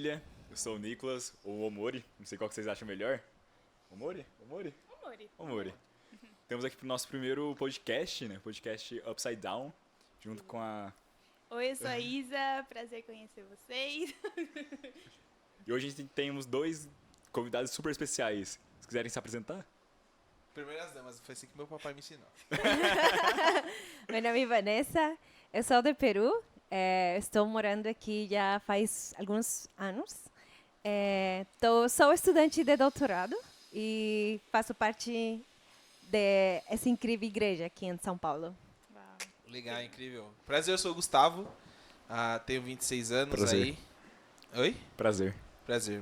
família. Eu sou o Nicolas, ou Omori, não sei qual que vocês acham melhor. Omori? Omori? Omori. Omori. Temos aqui pro nosso primeiro podcast, né? Podcast Upside Down, junto com a... Oi, eu sou a Isa, prazer conhecer vocês. E hoje a gente temos dois convidados super especiais. Se quiserem se apresentar? Primeiras damas, foi assim que meu papai me ensinou. Meu nome é Vanessa, eu sou do Peru, estou morando aqui já faz alguns anos. Sou estudante de doutorado e faço parte dessa incrível igreja aqui em São Paulo. Uau. Legal, incrível. Prazer, eu sou o Gustavo, tenho 26 anos Prazer. aí. Oi? Prazer. Prazer.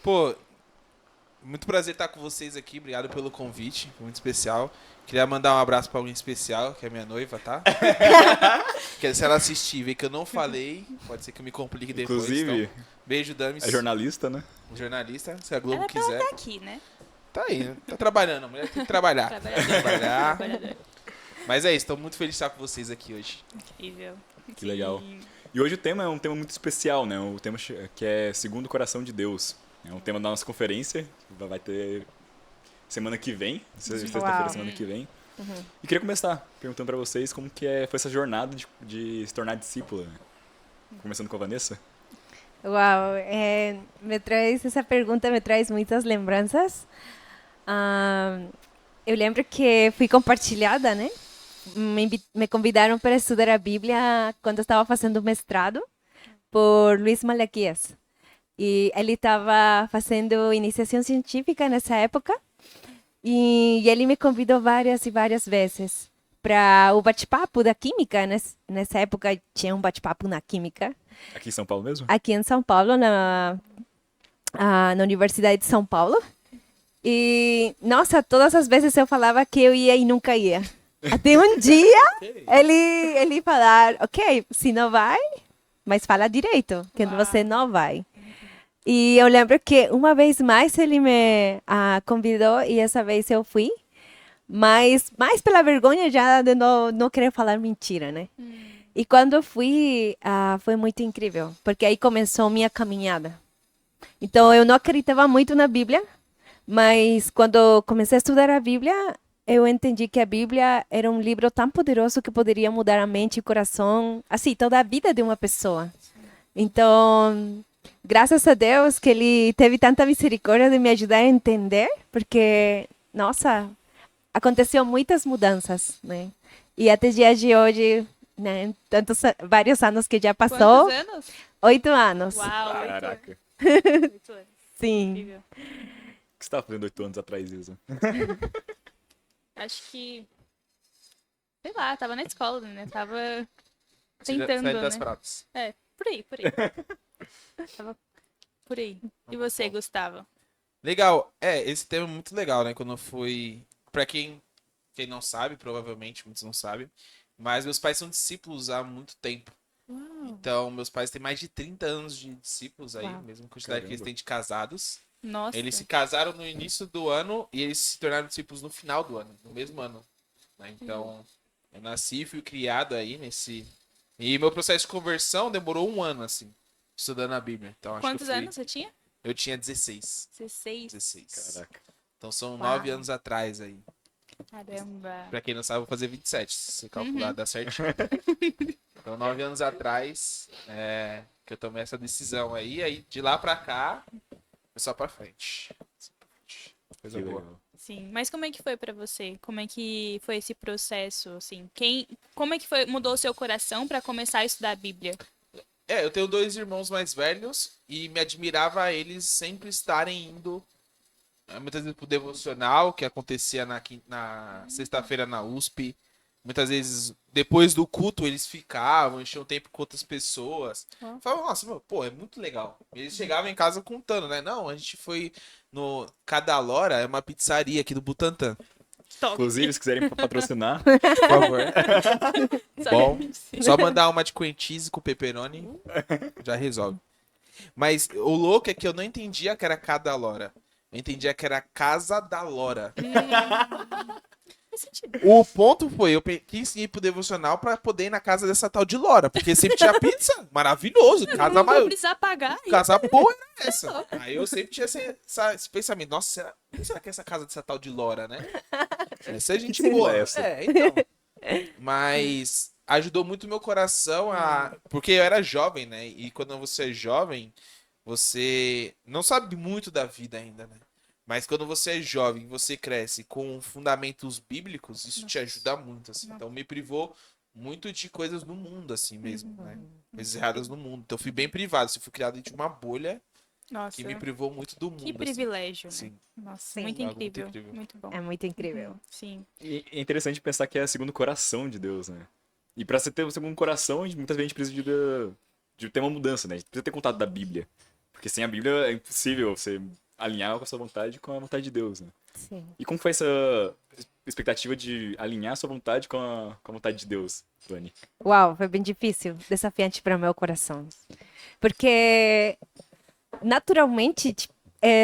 Pô, muito prazer estar com vocês aqui, obrigado pelo convite, foi muito especial. Queria mandar um abraço pra alguém especial, que é minha noiva, tá? Que se ela assistir e ver que eu não falei, pode ser que eu me complique depois. Inclusive, Então, beijo, Damis. é jornalista, né? Jornalista, se a Globo Ela quiser. tá aqui, né? Tá aí, né? Tá trabalhando, a mulher tem que trabalhar. Trabalhar. Trabalhador. Mas é isso, tô muito feliz de estar com vocês aqui hoje. Incrível. Que legal. Sim. E hoje o tema é um tema muito especial, né? O tema que é Segundo o Coração de Deus. É um tema da nossa conferência, que vai ter semana que vem, sexta-feira, Uau. semana que vem. Uhum. E queria começar perguntando pra vocês como que foi essa jornada de se tornar discípula. Né? Começando com a Vanessa. Uau, essa pergunta me traz muitas lembranças. Eu lembro que fui compartilhada, né? Me convidaram para estudar a Bíblia quando eu estava fazendo mestrado por Luiz Malaquias. E ele estava fazendo iniciação científica nessa época. E ele me convidou várias e várias vezes para o bate-papo da química. Nessa época tinha um bate-papo na química. Aqui em São Paulo mesmo? Aqui em São Paulo, na Universidade de São Paulo. E, nossa, todas as vezes eu falava que eu ia e nunca ia. Até um dia ele falar, ok, se não vai, mas fala direito, que Uau. você não vai. E eu lembro que uma vez mais ele me convidou e essa vez eu fui. Mas mais pela vergonha já de não querer falar mentira, né? E quando eu fui, foi muito incrível, porque aí começou minha caminhada. Então, eu não acreditava muito na Bíblia, mas quando eu comecei a estudar a Bíblia, eu entendi que a Bíblia era um livro tão poderoso que poderia mudar a mente e o coração, assim, toda a vida de uma pessoa. Então, graças a Deus que Ele teve tanta misericórdia de me ajudar a entender, porque, nossa, aconteceu muitas mudanças, né? E até os dias de hoje, né? Vários anos que já passou. Quantos anos? 8 anos. Uau, Caraca. 8 anos. Sim. Incrível. O que você estava fazendo 8 anos atrás, Isa? Acho que... Sei lá, tava na escola, né? Tava Saída tentando, das né? pratas. É, por aí. Tava por aí. E você, Gustavo? Legal, esse tema é muito legal, né? Quando eu fui. Pra quem não sabe, provavelmente muitos não sabem, mas meus pais são discípulos há muito tempo. Então, meus pais têm mais de 30 anos de discípulos aí, Uau. mesma quantidade que eles Caramba. têm de casados. Nossa. Eles se casaram no início do ano e eles se tornaram discípulos no final do ano, no mesmo ano. Né? Então, eu nasci e fui criado aí nesse. E meu processo de conversão demorou um ano, assim, estudando a Bíblia. Então, acho Quantos que eu fui... anos você tinha? Eu tinha 16. 16. 16. Caraca. Então são Uau. 9 anos atrás aí. Caramba. Pra quem não sabe, eu vou fazer 27, se você calcular, Uhum. dá certinho. Então, 9 anos atrás, que eu tomei essa decisão aí de lá pra cá, foi só pra frente. Coisa Que boa. legal. Sim, mas como é que foi pra você? Como é que foi esse processo, assim? Como é que mudou o seu coração pra começar a estudar a Bíblia? Eu tenho 2 irmãos mais velhos e me admirava eles sempre estarem indo, muitas vezes pro devocional, que acontecia na sexta-feira na USP. Muitas vezes, depois do culto, eles ficavam, enchiam tempo com outras pessoas. Uau. Falavam, nossa, meu, pô, é muito legal. E eles chegavam em casa contando, né? Não, a gente foi no Cadalora, é uma pizzaria aqui do Butantã. Top. Inclusive, se quiserem patrocinar, Por favor. Só- Bom, só mandar uma de cream cheese com pepperoni, já resolve. Mas o louco é que eu não entendia que era Cadalora. Eu entendia que era Casa da Lora. faz sentido. O ponto foi, eu quis ir pro devocional pra poder ir na casa dessa tal de Lora, porque sempre tinha pizza, maravilhoso, casa Não vou maior, precisar pagar. casa boa era essa. Aí eu sempre tinha esse pensamento, nossa, será que é essa casa dessa tal de Lora, né? Essa é gente sigla boa. é essa? Então. Mas ajudou muito meu coração porque eu era jovem, né? E quando você é jovem, você não sabe muito da vida ainda, né? Mas quando você é jovem, você cresce com fundamentos bíblicos, isso te ajuda muito, assim. Então me privou muito de coisas no mundo, assim mesmo, né? Coisas erradas no mundo. Então eu fui bem privado, assim, fui criado dentro de uma bolha Nossa, que me privou muito do mundo, que assim. privilégio, né? Sim. Nossa, Sim. muito Algo muito incrível. incrível. Muito bom. É muito incrível. Sim. E é interessante pensar que é segundo o coração de Deus, né? E pra você ter o segundo coração, muitas vezes a gente precisa de ter uma mudança, né? A gente precisa ter contato da Bíblia. Porque sem a Bíblia é impossível você alinhar com a sua vontade com a vontade de Deus, né? Sim. E como foi essa expectativa de alinhar a sua vontade com a vontade de Deus, Vani? Uau, foi bem difícil, desafiante para o meu coração. Porque, naturalmente,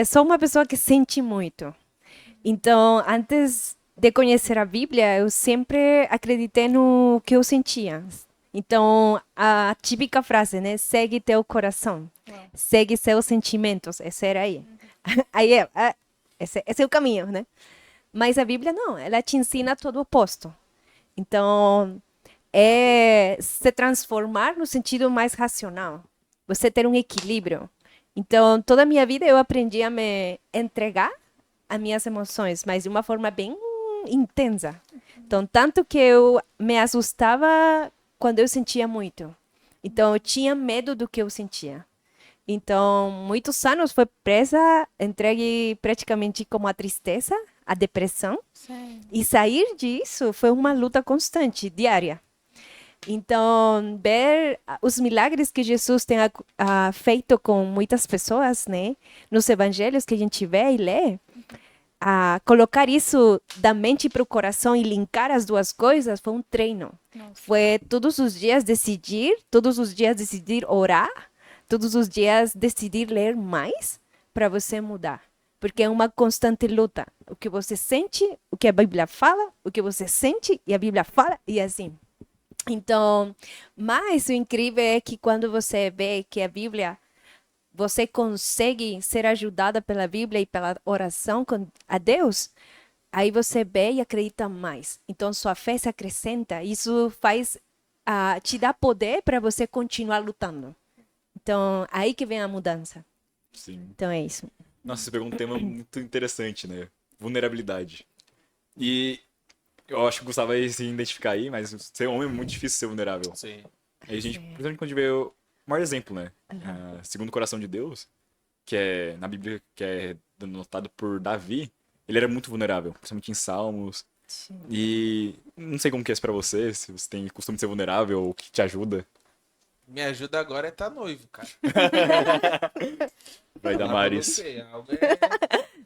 sou uma pessoa que sente muito. Então, antes de conhecer a Bíblia, eu sempre acreditei no que eu sentia. Então, a típica frase, né? Segue teu coração. Uau. Segue seus sentimentos. Esse era aí. Aí esse é o caminho, né? Mas a Bíblia não, ela te ensina todo o oposto. Então, é se transformar no sentido mais racional. Você ter um equilíbrio. Então, toda a minha vida eu aprendi a me entregar às minhas emoções, mas de uma forma bem intensa. Então, tanto que eu me assustava quando eu sentia muito. Então, eu tinha medo do que eu sentia. Então, muitos anos foi presa, entregue praticamente como a tristeza, a depressão. Sério. E sair disso foi uma luta constante, diária. Então, ver os milagres que Jesus tem feito com muitas pessoas, né? Nos evangelhos que a gente vê e lê, colocar isso da mente para o coração e linkar as duas coisas foi um treino. Nossa. Foi todos os dias decidir orar, todos os dias decidir ler mais para você mudar. Porque é uma constante luta. O que você sente, o que a Bíblia fala, o que você sente e a Bíblia fala, e assim. Então, mas o incrível é que quando você vê que a Bíblia, você consegue ser ajudada pela Bíblia e pela oração a Deus, aí você vê e acredita mais. Então, sua fé se acrescenta. Isso faz, te dá poder para você continuar lutando. Então, aí que vem a mudança. Sim. Então, é isso. Nossa, você pegou um tema muito interessante, né? Vulnerabilidade. E eu acho que o Gustavo vai se identificar aí, mas ser homem é muito difícil ser vulnerável. Sim. Aí a gente, principalmente quando a gente vê o maior exemplo, né? Segundo o coração de Deus, que é na Bíblia, que é notado por Davi, ele era muito vulnerável, principalmente em Salmos. E não sei como que é isso pra você, se você tem costume de ser vulnerável ou o que te ajuda. Me ajuda agora é estar noivo, cara. Vai dar Falar pra Maris. você,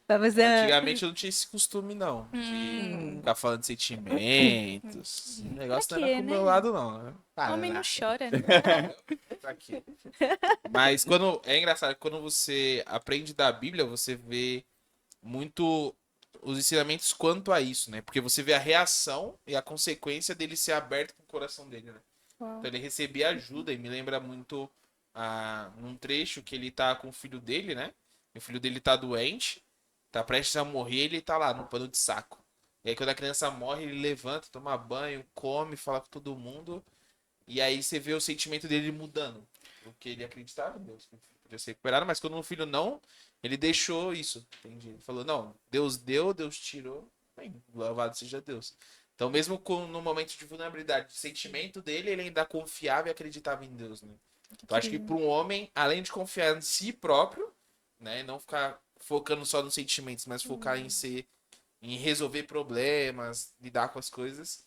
Vamos Antigamente eu não tinha esse costume, não. De ficar falando de sentimentos. O negócio Pra não quê, era pro né? meu lado, não. Né? Homem não chora, né? Pra quê? Mas quando é engraçado, quando você aprende da Bíblia, você vê muito os ensinamentos quanto a isso, né? Porque você vê a reação e a consequência dele ser aberto com o coração dele, né? Uau. Então ele recebia ajuda e me lembra muito num trecho que ele tá com o filho dele, né? E o filho dele tá doente, tá prestes a morrer, ele tá lá no pano de saco. E aí quando a criança morre, ele levanta, toma banho, come, fala com todo mundo. E aí você vê o sentimento dele mudando. Porque ele acreditava em Deus, que o filho podia ser recuperado, mas quando o filho não, ele deixou isso. Entendi. Ele falou, não, Deus deu, Deus tirou. Bem, louvado seja Deus. Então, mesmo no momento de vulnerabilidade, de sentimento dele, ele ainda confiava e acreditava em Deus, né? Então, acho que para um homem, além de confiar em si próprio, né, não ficar focando só nos sentimentos, mas focar em resolver problemas, lidar com as coisas,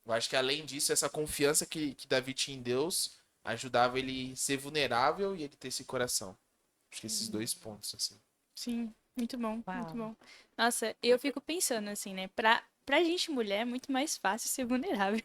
eu acho que além disso, essa confiança que Davi tinha em Deus ajudava ele ser vulnerável e ele ter esse coração. Acho que esses dois pontos, assim. Sim, muito bom, Uau. muito bom. Nossa, eu fico pensando assim, né? Pra pra gente mulher é muito mais fácil ser vulnerável.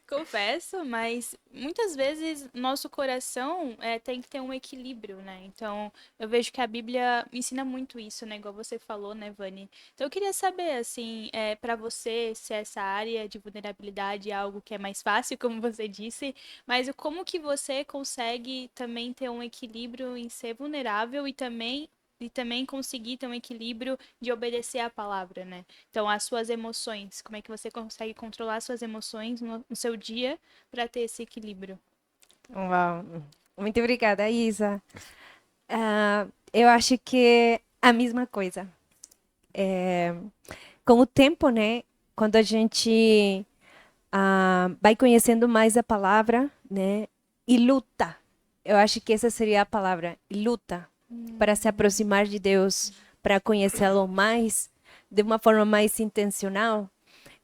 Confesso, mas muitas vezes nosso coração tem que ter um equilíbrio, né? Então, eu vejo que a Bíblia ensina muito isso, né? Igual você falou, né, Vani? Então, eu queria saber, assim, para você, se essa área de vulnerabilidade é algo que é mais fácil, como você disse, mas como que você consegue também ter um equilíbrio em ser vulnerável e também conseguir ter um equilíbrio de obedecer à palavra, né? Então, as suas emoções, como é que você consegue controlar as suas emoções no seu dia para ter esse equilíbrio? Uau. Muito obrigada, Isa. Eu acho que a mesma coisa. Com o tempo, né? Quando a gente vai conhecendo mais a palavra, né? E luta. Eu acho que essa seria a palavra, luta, para se aproximar de Deus, para conhecê-lo mais, de uma forma mais intencional.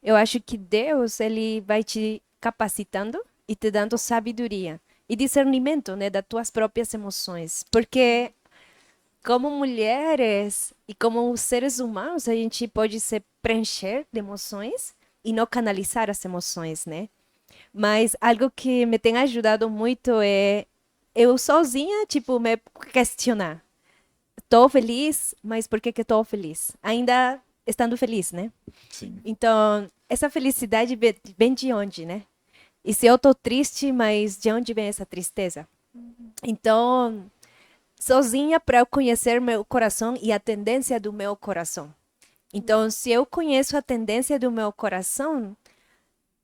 Eu acho que Deus, ele vai te capacitando e te dando sabedoria e discernimento, né, das tuas próprias emoções, porque como mulheres e como seres humanos, a gente pode se preencher de emoções e não canalizar as emoções, né? Mas algo que me tem ajudado muito é eu sozinha, tipo, me questionar. Estou feliz, mas por que que estou feliz? Ainda estando feliz, né? Sim. Então, essa felicidade vem de onde, né? E se eu estou triste, mas de onde vem essa tristeza? Então, sozinha para eu conhecer meu coração e a tendência do meu coração. Então, se eu conheço a tendência do meu coração,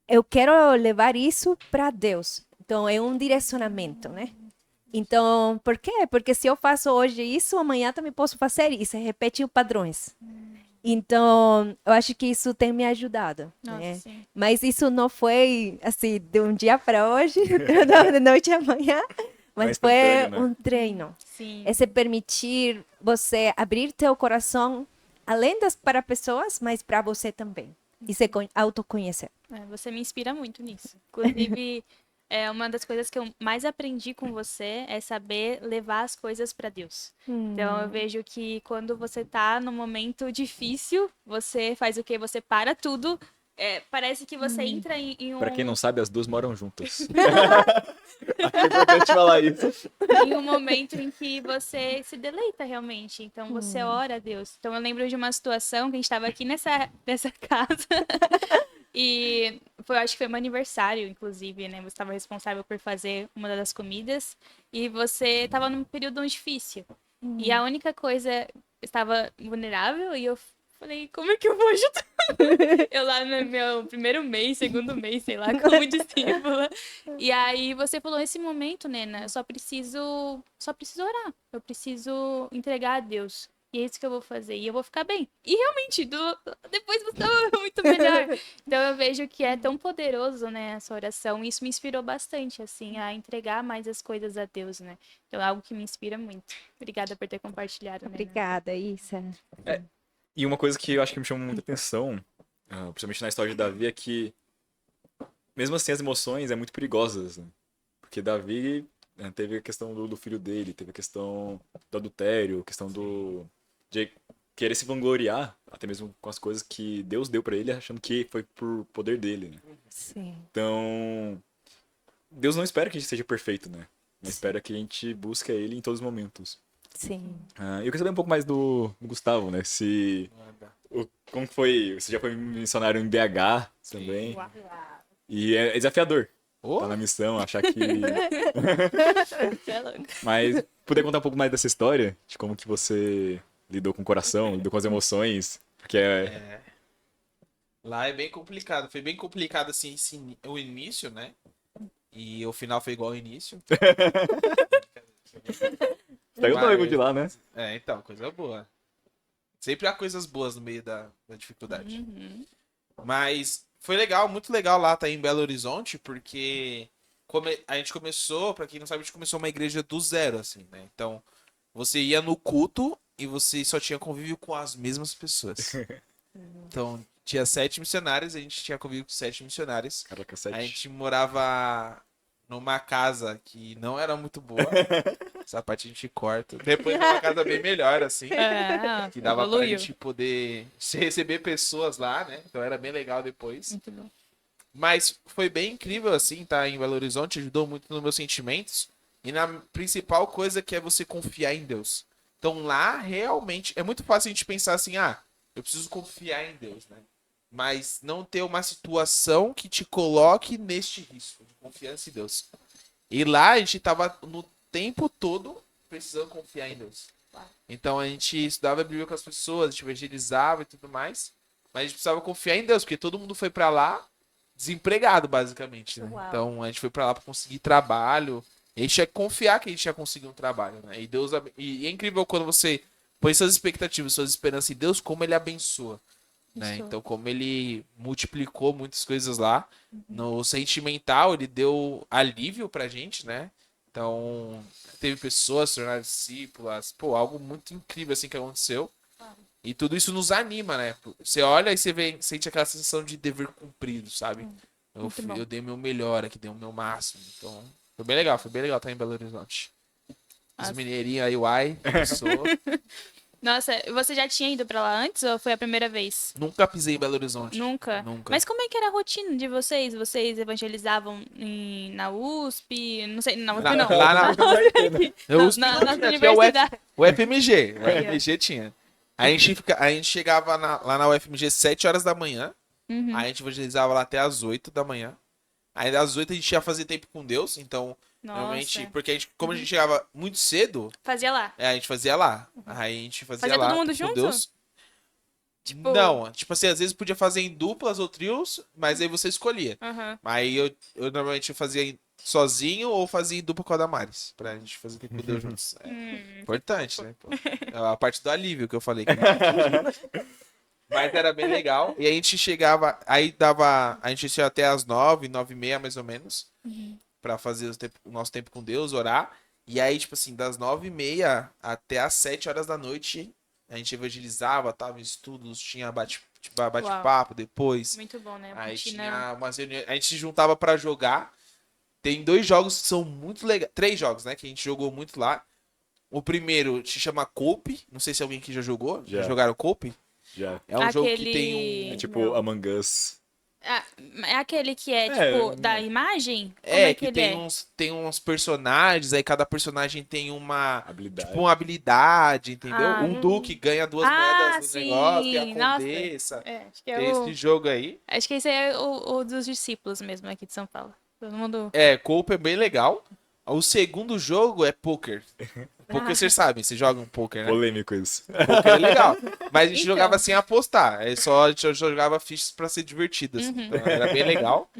eu quero levar isso para Deus. Então, é um direcionamento, né? Então, por quê? Porque se eu faço hoje isso, amanhã também posso fazer e se repete os padrões. Então, eu acho que isso tem me ajudado, Nossa, né? sim. Mas isso não foi, assim, de um dia para hoje, da noite à manhã, mas Mais foi instantâneo, né? um treino. Sim. É se permitir você abrir teu coração, além das para pessoas, mas para você também. E se autoconhecer. Você me inspira muito nisso. Inclusive, uma das coisas que eu mais aprendi com você é saber levar as coisas para Deus. Então, eu vejo que quando você tá num momento difícil, você faz o quê? Você para tudo. Parece que você entra em Pra quem um, não sabe, as duas moram juntas. Acho importante falar isso. em um momento em que você se deleita realmente. Então, você ora a Deus. Então, eu lembro de uma situação que a gente estava aqui nessa casa. E acho que foi meu aniversário, inclusive, né? Você estava responsável por fazer uma das comidas e você estava num período difícil. E a única coisa, estava vulnerável e eu falei, como é que eu vou ajudar? Eu lá no meu primeiro mês, segundo mês, sei lá, como discípula. E aí você falou, nesse momento, Nena, eu só preciso orar. Eu preciso entregar a Deus. E é isso que eu vou fazer. E eu vou ficar bem. E realmente, depois você estava muito melhor. Então eu vejo que é tão poderoso, né, essa oração. E isso me inspirou bastante, assim, a entregar mais as coisas a Deus, né? Então é algo que me inspira muito. Obrigada por ter compartilhado, Nena. Obrigada, Isa. E uma coisa que eu acho que me chamou muita atenção, principalmente na história de Davi, é que, mesmo assim, as emoções é muito perigosas, né? Porque Davi teve a questão do filho dele, teve a questão do adultério, a questão de querer se vangloriar, até mesmo com as coisas que Deus deu pra ele, achando que foi por poder dele, né? Sim. Então, Deus não espera que a gente seja perfeito, né? Mas espera que a gente busque ele em todos os momentos. Sim. Eu queria saber um pouco mais do Gustavo, né? Como que foi? Você já foi missionário em BH também. Uau. E é desafiador Ô, tá na missão, achar que. Você é louco. Mas poder contar um pouco mais dessa história, de como que você lidou com o coração, lidou com as emoções, porque lá é bem complicado. Foi bem complicado, assim, o início, né? E o final foi igual ao início. saiu noivo de lá, né? Então, coisa boa. Sempre há coisas boas no meio da dificuldade. Uhum. Mas foi legal, muito legal lá estar em Belo Horizonte, porque a gente começou, pra quem não sabe, a gente começou uma igreja do zero, assim, né? Então, você ia no culto e você só tinha convívio com as mesmas pessoas. Então, tinha 7 missionários, a gente tinha convívio com 7 missionários. Caraca, A 7. gente morava numa casa que não era muito boa. Essa parte a gente corta. Depois numa casa bem melhor, assim. Que dava pra evoluiu. gente poder receber pessoas lá, né? Então era bem legal depois. Muito bom. Mas foi bem incrível, assim, tá em Belo Horizonte. Ajudou muito nos meus sentimentos. E na principal coisa que é você confiar em Deus. Então lá, realmente, é muito fácil a gente pensar assim, eu preciso confiar em Deus, né? Mas não ter uma situação que te coloque neste risco de confiança em Deus. E lá a gente tava no tempo todo precisando confiar em Deus. Então a gente estudava a Bíblia com as pessoas, a gente evangelizava e tudo mais. Mas a gente precisava confiar em Deus, porque todo mundo foi pra lá desempregado, basicamente, né? Uau. Então a gente foi pra lá pra conseguir trabalho. E a gente tinha que confiar que a gente ia conseguir um trabalho, né? E é incrível quando você põe suas expectativas, suas esperanças em Deus, como ele abençoa. Né? Isso. Então, como ele multiplicou muitas coisas lá, no sentimental, ele deu alívio pra gente, né? Então, teve pessoas se tornaram discípulas, pô, algo muito incrível assim que aconteceu. E tudo isso nos anima, né? Você olha e você sente aquela sensação de dever cumprido, sabe? Muito bom. Eu dei o meu melhor aqui, dei o meu máximo. Então, foi bem legal estar em Belo Horizonte. Os Nossa. mineirinhos aí, uai, pessoa. Nossa, você já tinha ido pra lá antes ou foi a primeira vez? Nunca pisei em Belo Horizonte. Nunca? Nunca. Mas como é que era a rotina de vocês? Vocês evangelizavam na USP? Não sei, na USP não. Lá na, eu Não, USP na não nossa tinha, tinha universidade. o FMG. O FMG tinha. A gente chegava lá na UFMG 7 horas da manhã. Uhum. Aí a gente evangelizava lá até as 8 da manhã. Aí das 8 a gente ia fazer tempo com Deus. Então, normalmente, Nossa. porque como a gente chegava muito cedo, Fazia lá. a gente fazia lá. Aí a gente fazia Fazia lá todo mundo com junto? Deus. Tipo- Não, tipo assim, às vezes podia fazer em duplas ou trios, mas aí você escolhia. Aham. Aí eu normalmente fazia sozinho ou fazia em dupla com a Damares, pra gente fazer tempo com Deus juntos. É importante, né? Pô? É a parte do alívio que eu falei. Mas era bem legal. E a gente chegava, aí dava, a gente ia até as 9, 9h30 mais ou menos, pra fazer o nosso tempo com Deus, orar. E aí, tipo assim, das 9h30 até as 7 horas da noite, a gente evangelizava, tava em estudos, tinha bate-papo depois. Muito bom, né? Aí Rotina. tinha umas reuniões, a gente se juntava pra jogar. Tem 2 jogos que são muito legais, 3 jogos, né, que a gente jogou muito lá. O primeiro se chama Cope, não sei se alguém aqui já jogou, já Já. jogaram Cope? Já. É um jogo que Aquele- tem É um... tipo Não. Among Us. Ah, é aquele que é, É, tipo, da imagem? Como É, que que ele é? tem uns personagens, aí cada personagem tem uma... Habilidade. Tipo, uma habilidade, entendeu? Ah, Um não- duque ganha 2 Ah, moedas do sim, negócio, tem a nossa. condessa. É, acho que é Tem o... esse jogo aí. Acho que esse é o dos discípulos mesmo aqui de São Paulo. Todo mundo... É, Cope é bem legal. O segundo jogo é poker. Poker, vocês sabem, vocês jogam poker, né? Polêmico isso. Poker é legal. Mas a gente Então. jogava sem apostar. A gente jogava fichas pra ser divertido. Assim. Uhum. Então, era bem legal.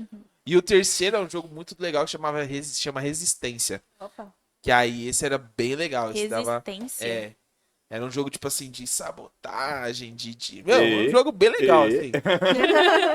E o terceiro é um jogo muito legal que chama Resistência. Opa. Que aí esse era bem legal. Esse dava, Resistência. era um jogo tipo assim de sabotagem, Meu, um E? jogo bem legal, E? assim.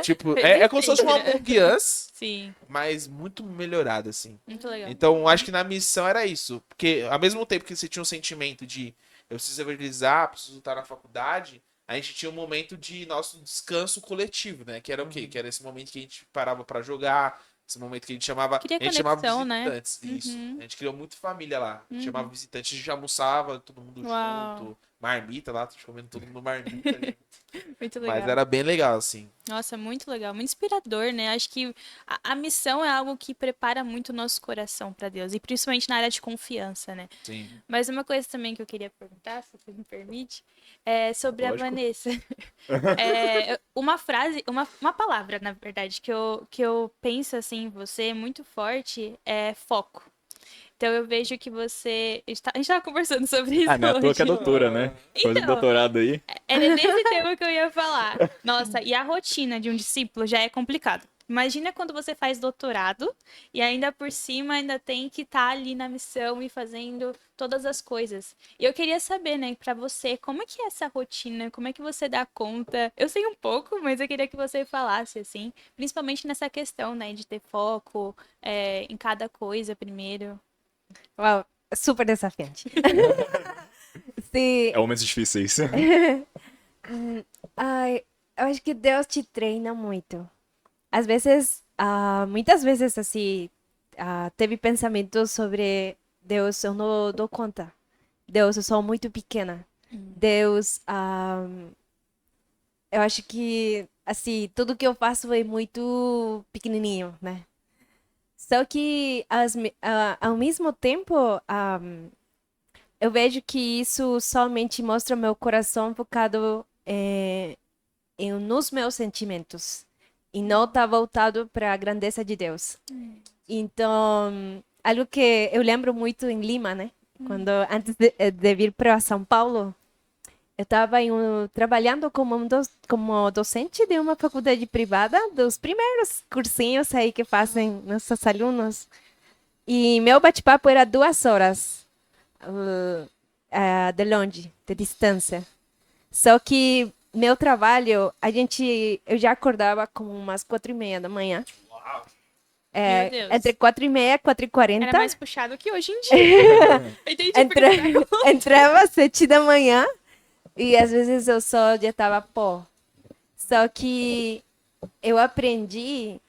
Tipo, é como se fosse um Among Us, Sim, mas muito melhorado, assim. muito legal. Então, acho que na missão era isso. Porque ao mesmo tempo que você tinha um sentimento de eu preciso evangelizar, preciso estar na faculdade, a gente tinha um momento de nosso descanso coletivo, né? Que era o quê? Que era esse momento que a gente parava pra jogar, esse momento que a gente chamava, Cria a gente chamava conexão, né? visitantes. Isso. Uhum. A gente criou muito família lá. A gente chamava visitantes, a gente almoçava todo mundo Uau. junto, marmita lá, comendo todo mundo marmita. né? Muito legal. Mas era bem legal, assim. Nossa, muito legal, muito inspirador, né? Acho que a missão é algo que prepara muito o nosso coração para Deus, e principalmente na área de confiança, né? Sim. Mas uma coisa também que eu queria perguntar, se você me permite, é sobre Lógico. a Vanessa. Uma frase, uma palavra, na verdade, que eu penso assim em você muito forte é foco. Então eu vejo que você. A gente tava conversando sobre isso Ah, não é à toa hoje. que é doutora, né? Faz Então. doutorado aí. Era nesse tema que eu ia falar. Nossa, e a rotina de um discípulo já é complicado. Imagina quando você faz doutorado e ainda por cima ainda tem que estar ali na missão e fazendo todas as coisas. E eu queria saber, né, pra você, como é que é essa rotina? Como é que você dá conta? Eu sei um pouco, mas eu queria que você falasse, assim, principalmente nessa questão, né, de ter foco em cada coisa primeiro. Uau, super desafiante. Sim, É momentos difíceis. ai, eu acho que Deus te treina muito. Às vezes, muitas vezes, assim, teve pensamentos sobre Deus, eu não dou conta. Deus, eu sou muito pequena. Deus, eu acho que, assim, tudo que eu faço é muito pequenininho, né? Só que, ao mesmo tempo, eu vejo que isso somente mostra meu coração focado nos meus sentimentos e não está voltado para a grandeza de Deus. Então, algo que eu lembro muito em Lima, né? Quando antes de vir para São Paulo, eu estava trabalhando como docente de uma faculdade privada, dos primeiros cursinhos aí que fazem nossos alunos. E meu bate-papo era 2 horas de longe, de distância. Só que meu trabalho, eu já acordava com umas 4:30 da manhã. Meu Deus. Entre 4:30 e 4:40. Era mais puxado que hoje em dia. Entendi porque Entrava às 7 da manhã e às vezes eu só já estava pó. Só que eu aprendi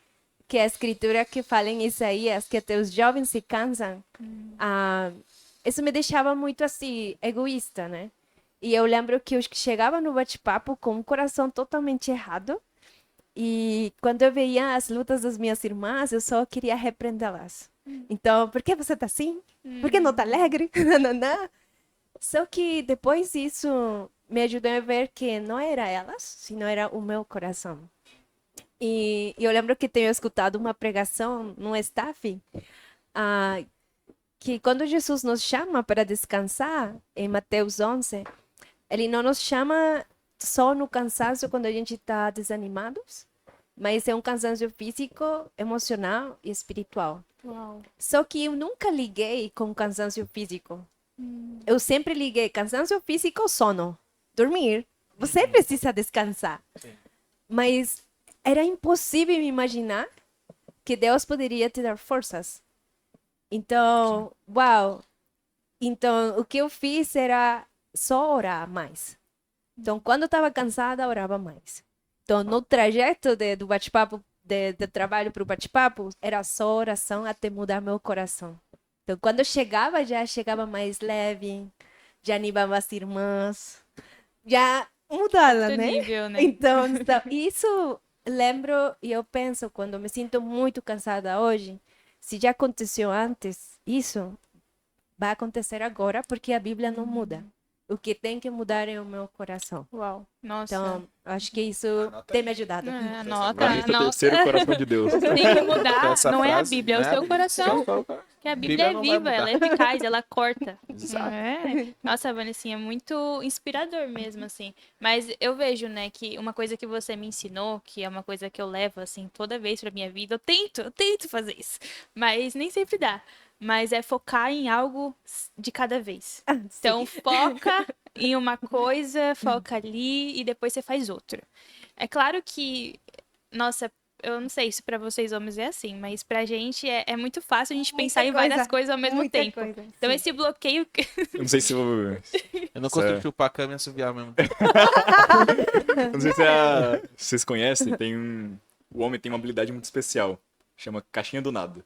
que a escritura que fala em Isaías, que até os jovens se cansam, isso me deixava muito assim, egoísta, né? E eu lembro que eu chegava no bate-papo com um coração totalmente errado. E quando eu veia as lutas das minhas irmãs, eu só queria repreendê-las. Então, por que você tá assim? Por que não tá alegre? Nananã. Só que depois isso me ajudou a ver que não era elas, sino era o meu coração. E eu lembro que tenho escutado uma pregação no staff, que quando Jesus nos chama para descansar, em Mateus 11, ele não nos chama só no cansaço quando a gente está desanimados, mas é um cansaço físico, emocional e espiritual. Uau. Só que eu nunca liguei com cansaço físico. Eu sempre liguei cansaço físico, sono, dormir. Você precisa descansar. Mas era impossível me imaginar que Deus poderia te dar forças. Então, uau. Então, o que eu fiz era só orar mais. Então, quando eu estava cansada, orava mais. Então, no trajeto do bate-papo, de trabalho para o bate-papo, era só oração até mudar meu coração. Então, quando eu chegava, já chegava mais leve, já animava as irmãs, já mudava, Outro né? nível, né? Então, isso lembro e eu penso, quando eu me sinto muito cansada hoje, se já aconteceu antes, isso vai acontecer agora, porque a Bíblia não muda. O que tem que mudar é o meu coração. Uau. Nossa. Então, acho que isso tem me ajudado. Anota, Pra mim, esse é o anota. terceiro coração de Deus. Tem que mudar. Essa Não é a frase, Bíblia, é o né? seu coração. Que a Bíblia é não vai viva, mudar. ela é eficaz, ela corta. Exato. É. Nossa, Vanessinha, é muito inspirador mesmo, assim. Mas eu vejo, né, que uma coisa que você me ensinou, que é uma coisa que eu levo, assim, toda vez pra minha vida, eu tento fazer isso. Mas nem sempre dá. Mas é focar em algo de cada vez. Então, foca em uma coisa, foca ali e depois você faz outra. É claro que, nossa, eu não sei se pra vocês homens é assim, mas pra gente é muito fácil a gente pensar em várias coisas ao mesmo muita tempo. coisa, Então sim. esse bloqueio. Eu não sei se eu. Eu não consigo Certo. chupar a cama e assoviar mesmo. Não sei se vocês conhecem, o homem tem uma habilidade muito especial. Chama caixinha do nada.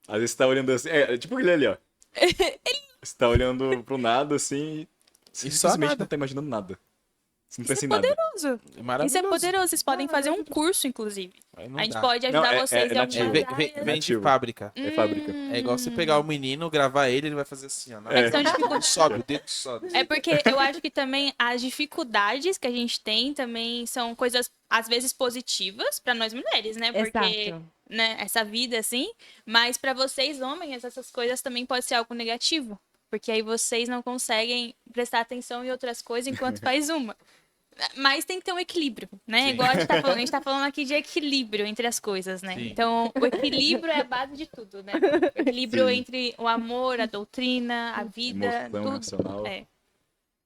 Às vezes você tá olhando assim. É tipo aquele ali, ó. Você tá olhando pro nada assim. E só simplesmente nada. não tá imaginando nada. Você não Isso pensa é em nada. poderoso. É maravilhoso. Isso é poderoso. Vocês podem fazer um curso, inclusive. Aí não A gente dá. pode ajudar Não, vocês em nativo. algumas Vem áreas. de Nativo. fábrica. É fábrica. É igual você pegar o menino, gravar ele vai fazer assim, ó. É. São dificuldades. Sobe, o dedo sobe. É porque eu acho que também as dificuldades que a gente tem também são coisas, às vezes, positivas pra nós mulheres, né? Porque, Exato. né, essa vida, assim. Mas pra vocês, homens, essas coisas também podem ser algo negativo. Porque aí vocês não conseguem prestar atenção em outras coisas enquanto faz uma. Mas tem que ter um equilíbrio, né? Igual a gente tá falando aqui de equilíbrio entre as coisas, né? Sim. Então, o equilíbrio é a base de tudo, né? O equilíbrio Sim. entre o amor, a doutrina, a vida, Emoção, tudo. emocional. É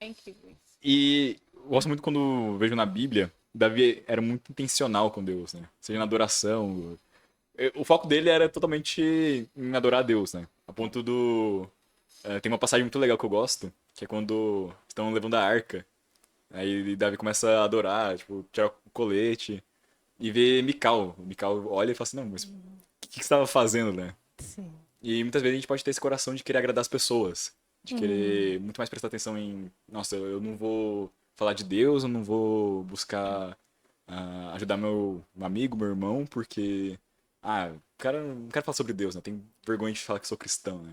incrível isso. E eu gosto muito quando vejo na Bíblia, Davi era muito intencional com Deus, né? Seja na adoração. O foco dele era totalmente em adorar a Deus, né? A ponto do. Tem uma passagem muito legal que eu gosto, que é quando estão levando a arca. Aí Davi começa a adorar, tipo, tirar o colete e vê Mical. Mical olha e fala assim, não, mas o que você estava fazendo, né? E muitas vezes a gente pode ter esse coração de querer agradar as pessoas. De querer muito mais prestar atenção em... Nossa, eu não vou falar de Deus, eu não vou buscar ajudar meu amigo, meu irmão, porque... cara, não quero falar sobre Deus, né? Tenho vergonha de falar que sou cristão, né?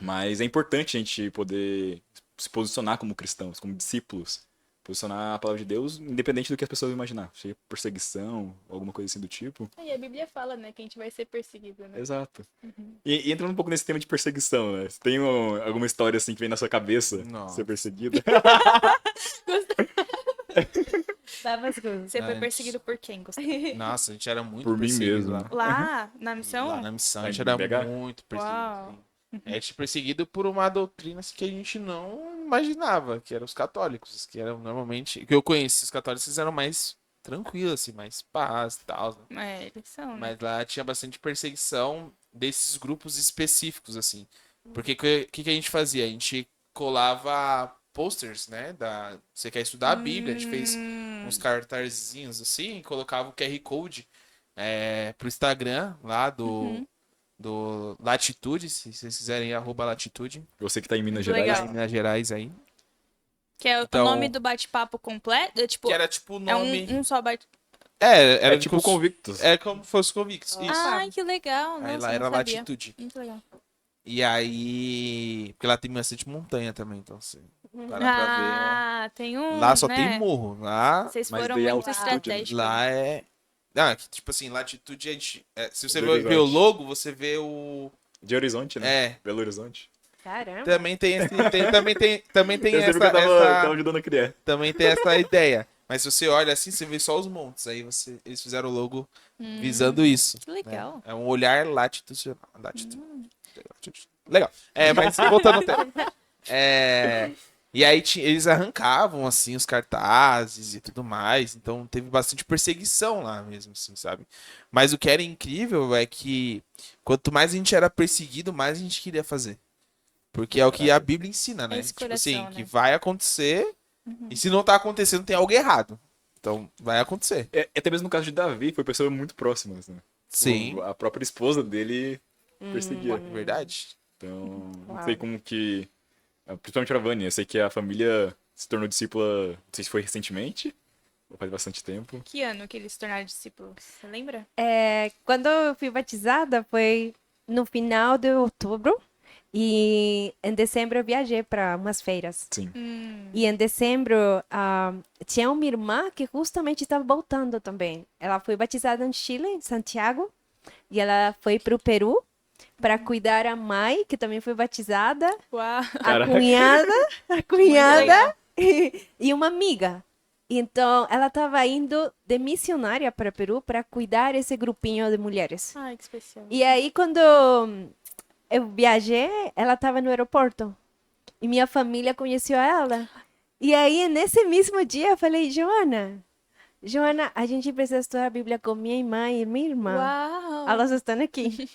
Mas é importante a gente poder se posicionar como cristãos, como discípulos. Posicionar a palavra de Deus, independente do que as pessoas imaginar. Seja perseguição, alguma coisa assim do tipo. E a Bíblia fala, né, que a gente vai ser perseguido, né? Exato. E entrando um pouco nesse tema de perseguição, né? Você tem alguma história assim que vem na sua cabeça? Nossa. Ser perseguida? Várias coisas. Você foi Antes. perseguido por quem, Gustavo? Nossa, a gente era muito Por mim perseguido mesmo. lá. Lá, na missão? Lá na missão, a Lá gente em era BH? muito perseguido. Uau. Sim. A gente perseguido por uma doutrina assim, que a gente não imaginava, que eram os católicos, que eram normalmente... Que eu conheci, os católicos eram mais tranquilos, assim, mais paz e tal. Né? Eles são, né? Mas lá tinha bastante perseguição desses grupos específicos, assim. Porque o que a gente fazia? A gente colava posters, né? Você quer estudar a Bíblia? A gente fez uns cartazinhos assim e colocava o QR Code pro Instagram lá do Latitude, se vocês quiserem, @Latitude. Você que tá em Minas Muito Gerais. legal. Em Minas Gerais aí. Que é Então- o nome do bate-papo completo? É, tipo, Que era tipo o é nome. um só bate... Era É tipo Convictos. É como se fosse convictos. Isso. Ai, que legal. Aí Nossa, lá eu era não sabia. Latitude. Muito legal. E aí. Porque lá tem bastante montanha também, então você parar pra Tem ver. um, Lá só né? tem morro. Lá. Vocês Mas foram daí é muito altitude, né? estratégicos. Lá é. Ah, que, tipo assim, latitude a gente. Se você Belo vê o Horizonte. logo, você vê o. De Horizonte, né? É. Belo Horizonte. Caramba. Também tem esse. Também tem Eu sempre que essa. eu tava ajudando a criar. Também tem essa ideia. Mas se você olha assim, você vê só os montes. Aí eles fizeram o logo visando isso. Que legal. Né? É um olhar latitudinal. Legal. Mas voltando ao tema. E aí eles arrancavam, assim, os cartazes e tudo mais. Então teve bastante perseguição lá mesmo, assim, sabe? Mas o que era incrível é que quanto mais a gente era perseguido, mais a gente queria fazer. Porque é o que a Bíblia ensina, né? Esse Tipo assim, coração, que né? vai acontecer. E se não tá acontecendo, tem algo errado. Então vai acontecer. Até mesmo no caso de Davi, foi pessoas muito próximas, né? Sim. A própria esposa dele perseguia. Verdade. Então, não Uau. sei como que... Principalmente a Vânia, eu sei que a família se tornou discípula, não sei se foi recentemente, ou faz bastante tempo. Que ano que eles se tornaram discípulos? Você lembra? Quando eu fui batizada foi no final de outubro e em dezembro eu viajei para umas feiras. Sim. E em dezembro tinha uma irmã que justamente estava voltando também. Ela foi batizada no Chile, em Santiago, e ela foi para o Peru para cuidar a mãe, que também foi batizada, Uau. Caraca. a cunhada legal. e uma amiga. Então, ela estava indo de missionária para o Peru para cuidar esse grupinho de mulheres. Ai, que especial. E aí, quando eu viajei, ela estava no aeroporto. E minha família conheceu ela. E aí, nesse mesmo dia, eu falei, Joana, a gente precisa estudar a Bíblia com minha irmã e minha irmã. Uau. Elas estão aqui.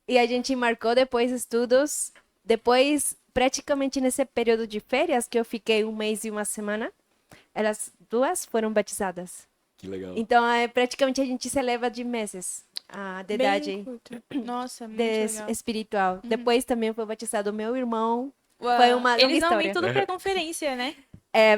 E a gente marcou depois estudos. Depois, praticamente nesse período de férias, que eu fiquei um mês e uma semana, elas duas foram batizadas. Que legal. Então, praticamente a gente se leva de meses de Bem idade curto. Nossa, muito de legal. espiritual. Depois também foi batizado o meu irmão. Uau. Foi uma longa Eles não vêm história. tudo pra conferência, né?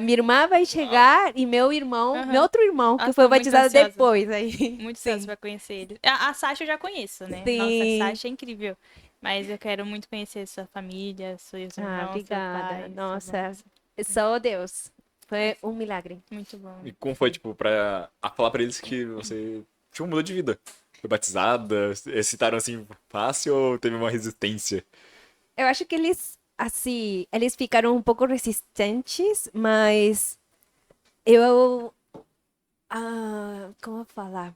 Minha irmã vai chegar e meu irmão, Aham. meu outro irmão, que Nossa, foi tô muito batizado ansiosa. depois. Aí. Muito Sim. ansiosa pra conhecer ele. A Sasha eu já conheço, né? Sim. Nossa, a Sasha é incrível. Mas eu quero muito conhecer sua família, seus irmãos, seus Obrigada. pais. seus Nossa, avós. só Deus. Foi um milagre. Muito bom. E como foi, tipo, falar pra eles que você tipo, mudou de vida? Foi batizada? Citaram assim fácil ou teve uma resistência? Eu acho que eles, assim, eles ficaram um pouco resistentes, mas eu, como falar?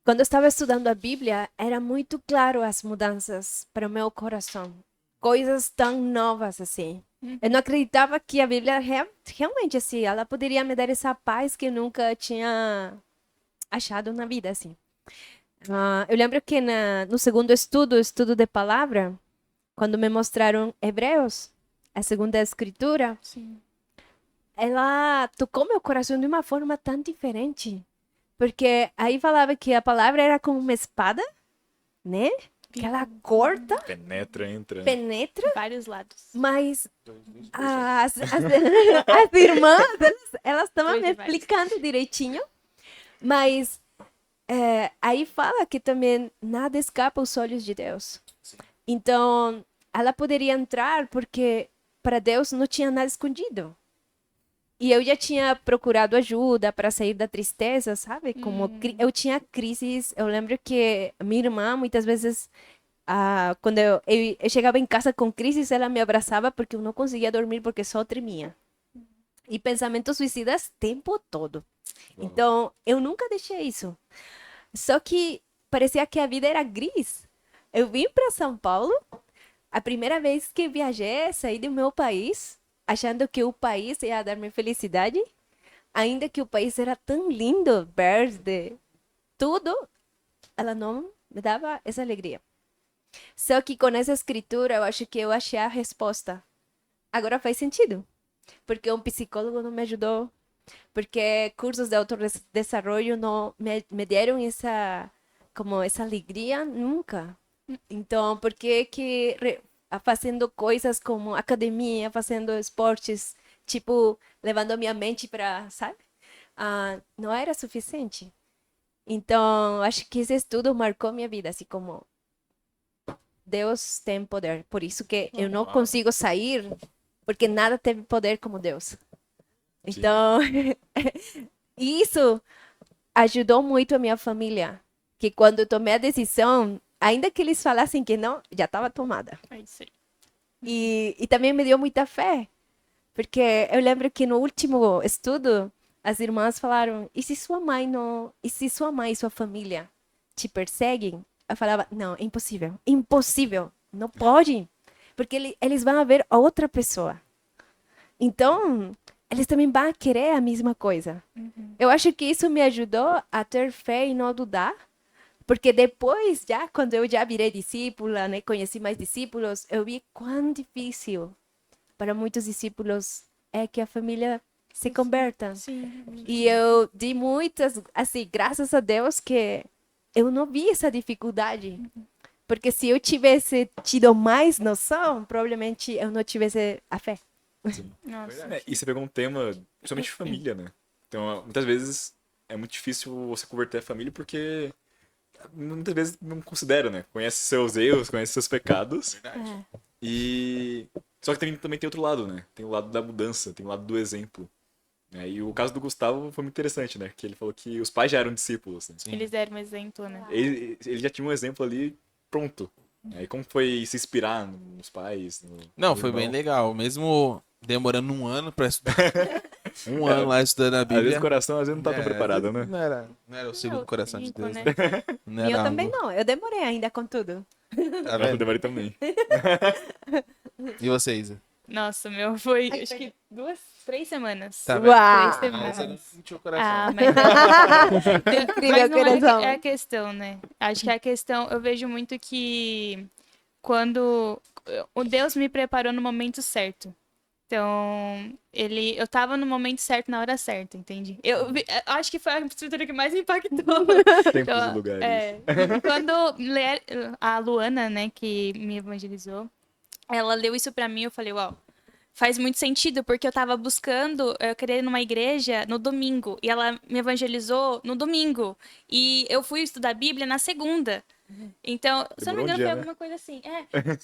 Quando eu estava estudando a Bíblia, era muito claro as mudanças para o meu coração. Coisas tão novas assim. Eu não acreditava que a Bíblia realmente assim, ela poderia me dar essa paz que eu nunca tinha achado na vida assim. Eu lembro que no segundo estudo de palavra, quando me mostraram Hebreus, a segunda escritura, Sim. ela tocou meu coração de uma forma tão diferente. Porque aí falava que a palavra era como uma espada, né? que ela corta, Penetra, entra. penetra, Vários lados. mas as irmãs, elas estavam Dois me de vários. explicando direitinho, mas aí fala que também nada escapa aos olhos de Deus. Então, ela poderia entrar porque para Deus não tinha nada escondido. E eu já tinha procurado ajuda para sair da tristeza, sabe? Como eu tinha crises. Eu lembro que minha irmã, muitas vezes, quando eu chegava em casa com crises, ela me abraçava porque eu não conseguia dormir porque só tremia. E pensamentos suicidas o tempo todo. Então, eu nunca deixei isso. Só que parecia que a vida era gris. Eu vim para São Paulo, a primeira vez que viajei, saí do meu país, achando que o país ia dar-me felicidade, ainda que o país era tão lindo, verde, tudo, ela não me dava essa alegria. Só que com essa escritura, eu acho que eu achei a resposta. Agora faz sentido, porque um psicólogo não me ajudou, porque cursos de autodesenvolvimento não me deram essa alegria nunca. Então, por que fazendo coisas como academia, fazendo esportes, tipo, levando a minha mente para, sabe? Não era suficiente. Então, acho que esse estudo marcou minha vida, assim como Deus tem poder. Por isso que eu não consigo sair, porque nada teve poder como Deus. Então, isso ajudou muito a minha família, que quando eu tomei a decisão, ainda que eles falassem que não, já estava tomada. É isso aí. E também me deu muita fé, porque eu lembro que no último estudo, as irmãs falaram, e se sua mãe e sua família te perseguem? Eu falava, não, é impossível, impossível, não pode, porque eles vão ver outra pessoa. Então, eles também vão querer a mesma coisa. Eu acho que isso me ajudou a ter fé e não dudar, porque depois, quando eu já virei discípula, né, conheci mais discípulos, eu vi quão difícil para muitos discípulos é que a família se converta. Sim. E eu di muitas, assim, graças a Deus que eu não vi essa dificuldade. Porque se eu tivesse tido mais noção, provavelmente eu não tivesse a fé. Nossa. E você pegou um tema, principalmente família, né? Então, muitas vezes é muito difícil você converter a família porque muitas vezes não considera, né? Conhece seus erros, conhece seus pecados. E só que também tem outro lado, né? Tem o lado da mudança, tem o lado do exemplo. E o caso do Gustavo foi muito interessante, né? Que ele falou que os pais já eram discípulos, né? Eles deram um exemplo, né? Ele já tinha um exemplo ali pronto. E como foi se inspirar nos pais? Não, no foi bem irmão? legal. Mesmo demorando um ano pra estudar. Um ano lá estudando a Às vezes Bíblia. o coração às vezes não tá tão É, preparado, né? não era o segundo É, o coração de tempo, Deus, né? né? Não E eu era também algo- não, eu demorei ainda com tudo. Tá Eu vendo? demorei também. E você, Isa? Nossa, meu, foi acho que 3 semanas. Tá vendo? Uau! 3 Ah, você não semanas. sentiu o coração. Mas Incrível, mas não coração. é a questão, né? Acho que a questão, eu vejo muito que quando o Deus me preparou no momento certo. Então, eu tava no momento certo, na hora certa, entende? Eu acho que foi a escritura que mais me impactou. Tempos e lugares. E quando a Luana, né, que me evangelizou, ela leu isso pra mim, eu falei, uau, faz muito sentido, porque eu tava buscando, eu queria ir numa igreja no domingo, e ela me evangelizou no domingo, e eu fui estudar a Bíblia na segunda. Então, se eu não me Demorou um engano, dia, foi né? alguma coisa assim.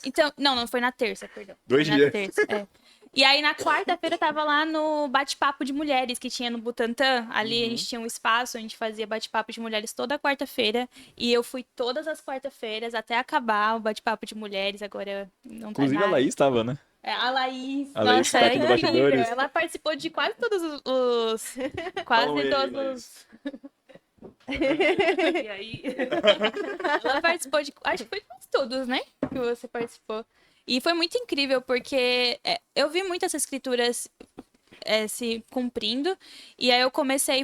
Então, não foi na terça, perdão. 2 Foi na dias. terça, E aí, na quarta-feira, eu tava lá no bate-papo de mulheres que tinha no Butantã. Ali a gente tinha um espaço, a gente fazia bate-papo de mulheres toda quarta-feira. E eu fui todas as quarta-feiras até acabar o bate-papo de mulheres. Agora não tá Inclusive a mais. Laís estava, né? A Laís, A Laís nossa, tá é aqui no incrível. bastidores. Ela participou de quase todos os quase Falam ele, todos Laís. E aí? Ela participou de. Acho que foi quase todos, né? Que você participou. E foi muito incrível, porque eu vi muitas escrituras se cumprindo. E aí eu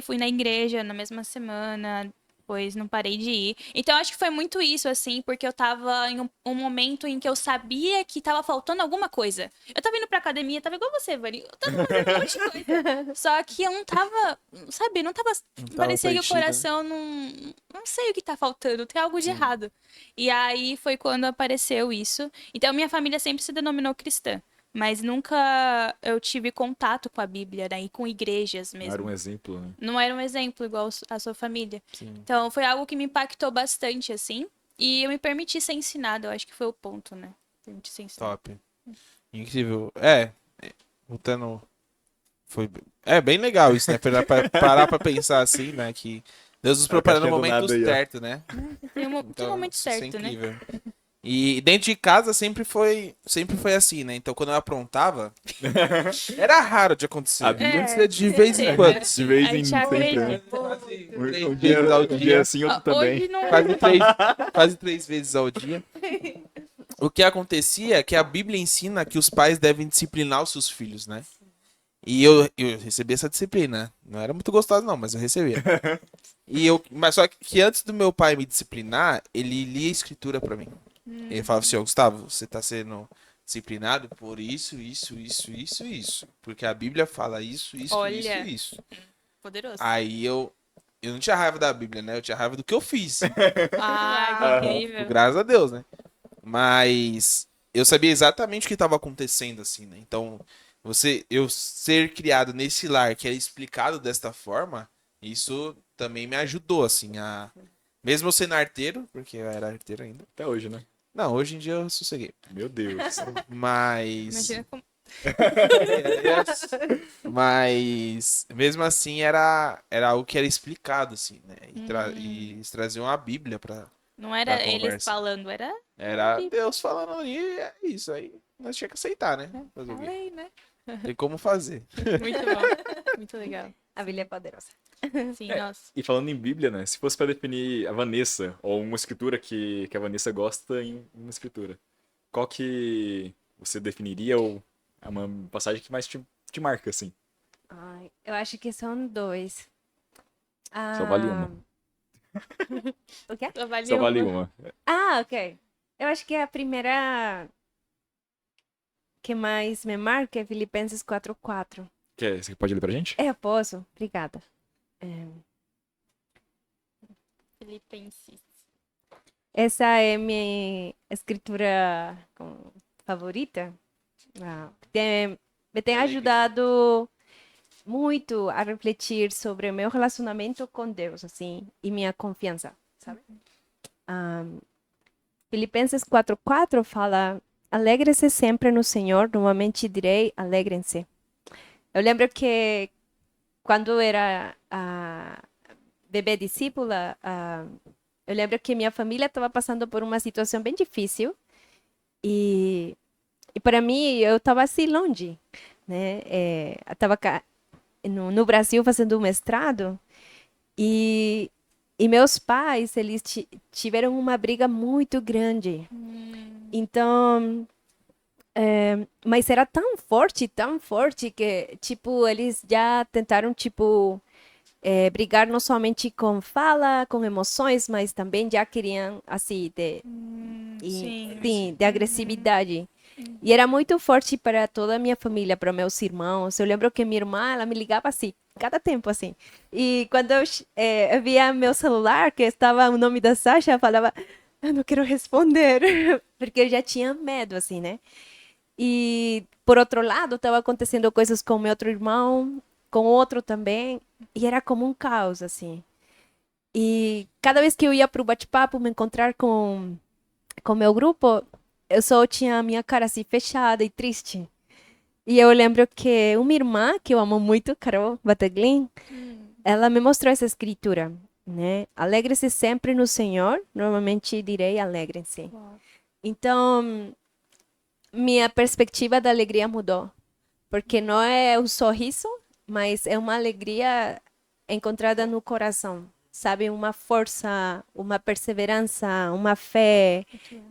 fui na igreja na mesma semana. Depois não parei de ir. Então acho que foi muito isso, assim, porque eu tava em um momento em que eu sabia que tava faltando alguma coisa. Eu tava indo pra academia, tava igual você, Vani. Eu tava fazendo um monte de coisa. Só que eu não tava, sabe, não tava. tava Parecia que o preenchida, né? coração não sei o que tá faltando, tem algo de errado. E aí foi quando apareceu isso. Então minha família sempre se denominou cristã. Mas nunca eu tive contato com a Bíblia, né? E com igrejas Não era mesmo. um exemplo, né? Não era um exemplo igual a sua família. Sim. Então, foi algo que me impactou bastante, assim. E eu me permiti ser ensinada, eu acho que foi o ponto, né? Permitir ser ensinada. Top. Incrível. Voltando. É bem legal isso, né? Parar pra pensar assim, né? Que Deus nos É a prepara no caixinha do momento nada aí, ó. certo, né? Tem um Então, momento isso é certo, né? incrível. E dentro de casa sempre foi assim, né? Então quando eu aprontava, era raro de acontecer. A Bíblia- Acontecia de vez em quando. De vez Aí em te sempre, né? acredito. Quase Um, três um dia, vezes ao um dia dia. assim, outro também. Hoje não. Quase 3 vezes ao dia. O que acontecia é que a Bíblia ensina que os pais devem disciplinar os seus filhos, né? E eu recebi essa disciplina. Não era muito gostosa, não, mas eu recebia. Mas só que antes do meu pai me disciplinar, ele lia a escritura pra mim. Ele falava assim, ó, Gustavo, você tá sendo disciplinado por isso, isso, isso, isso, isso. Porque a Bíblia fala isso, isso, Olha. isso. Poderoso. Aí eu não tinha raiva da Bíblia, né? Eu tinha raiva do que eu fiz. Ah, que incrível. Graças a Deus, né? Mas eu sabia exatamente o que estava acontecendo, assim, né? Então, eu ser criado nesse lar que era explicado desta forma, isso também me ajudou, assim, a. Mesmo eu sendo arteiro, porque eu era arteiro ainda. Até hoje, né? Não, hoje em dia eu sosseguei. Meu Deus. Mas. Imagina como. Mas mesmo assim era algo que era explicado, assim, né? E eles traziam a Bíblia pra. Não era Da eles conversa. falando, era Era Deus falando ali, é isso aí. Nós tinha que aceitar, né? Fazer o a quê? lei, né? Tem como fazer. Muito bom. Muito legal. A Bíblia é poderosa. Sim, nossa. E falando em Bíblia, né? Se fosse pra definir a Vanessa, ou uma escritura que a Vanessa gosta em uma escritura, qual que você definiria, ou é uma passagem que mais te marca, assim? Ai, eu acho que são dois. Só vale uma. O quê? Só vale Só vale uma. uma. Ah, ok. Eu acho que a primeira que mais me marca é Filipenses 4:4. Você pode ler pra gente? Eu posso? Obrigada. Filipenses. Essa é minha escritura favorita. Me tem ajudado muito a refletir sobre o meu relacionamento com Deus, assim, e minha confiança, sabe? Filipenses 4:4 fala: alegre-se sempre no Senhor, novamente direi, alegrem-se. Eu lembro que quando era bebê discípula, eu lembro que minha família estava passando por uma situação bem difícil e para mim eu estava assim longe, né? Eu estava no Brasil fazendo um mestrado e meus pais eles tiveram uma briga muito grande. Então, mas era tão forte que tipo eles já tentaram tipo brigar não somente com fala, com emoções, mas também já queriam, assim, Sim. de agressividade. E era muito forte para toda a minha família, para meus irmãos. Eu lembro que minha irmã, ela me ligava assim, cada tempo assim. E quando eu via meu celular, que estava o nome da Sasha, eu falava, eu não quero responder, porque eu já tinha medo, assim, né? E, por outro lado, estava acontecendo coisas com meu outro irmão, com outro também, e era como um caos, assim. E cada vez que eu ia para o bate-papo, me encontrar com meu grupo, eu só tinha a minha cara assim fechada e triste. E eu lembro que uma irmã, que eu amo muito, Carol Bateglin, ela me mostrou essa escritura, né? Alegre-se sempre no Senhor, normalmente direi alegrem-se. Então, minha perspectiva da alegria mudou, porque não é o sorriso, mas é uma alegria encontrada no coração, sabe? Uma força, uma perseverança, uma fé,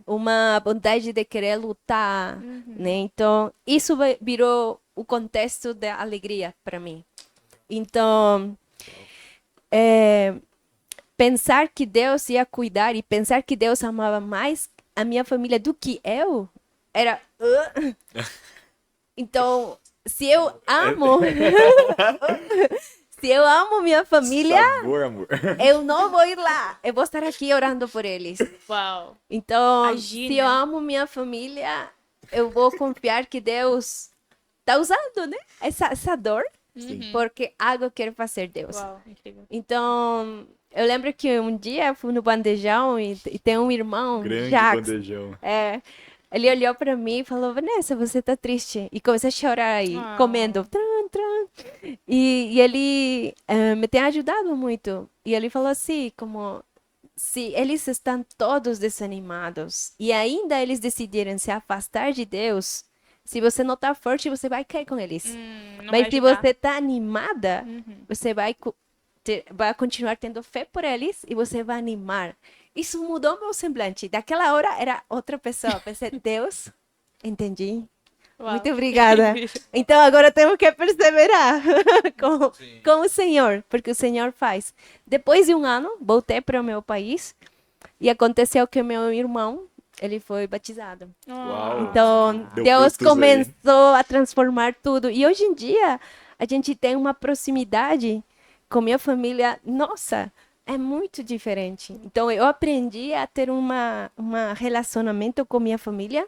uma vontade de querer lutar, né? Então, isso virou o contexto da alegria para mim. Então, pensar que Deus ia cuidar e pensar que Deus amava mais a minha família do que eu, era... Então, se eu amo... Se eu amo minha família, Sabor, amor. eu não vou ir lá. Eu vou estar aqui orando por eles. Uau. Então, Agir, se né? eu amo minha família, eu vou confiar que Deus está usando, né? Essa dor, Sim. porque algo quer fazer Deus. Uau, incrível. Então, eu lembro que um dia eu fui no bandejão e tem um irmão, Grande Jacques, bandejão. ele olhou pra mim e falou, Vanessa, você tá triste. E começou a chorar aí, Ah. comendo. Tran, tran. E ele me tem ajudado muito. E ele falou assim, como se eles estão todos desanimados e ainda eles decidirem se afastar de Deus, se você não tá forte, você vai cair com eles. Não Mas vai se ajudar. você tá animada, Uhum. você vai continuar tendo fé por eles e você vai animar. Isso mudou meu semblante. Daquela hora era outra pessoa. Pensei, Deus, entendi. Uau. Muito obrigada. Incrível. Então agora temos que perseverar Sim. com o Senhor, porque o Senhor faz. Depois de um ano, voltei para o meu país e aconteceu que meu irmão, ele foi batizado. Uau. Então, Deu Deus frutos aí. começou a transformar tudo. E hoje em dia, a gente tem uma proximidade com minha família. Nossa, é muito diferente. Então, eu aprendi a ter um relacionamento com minha família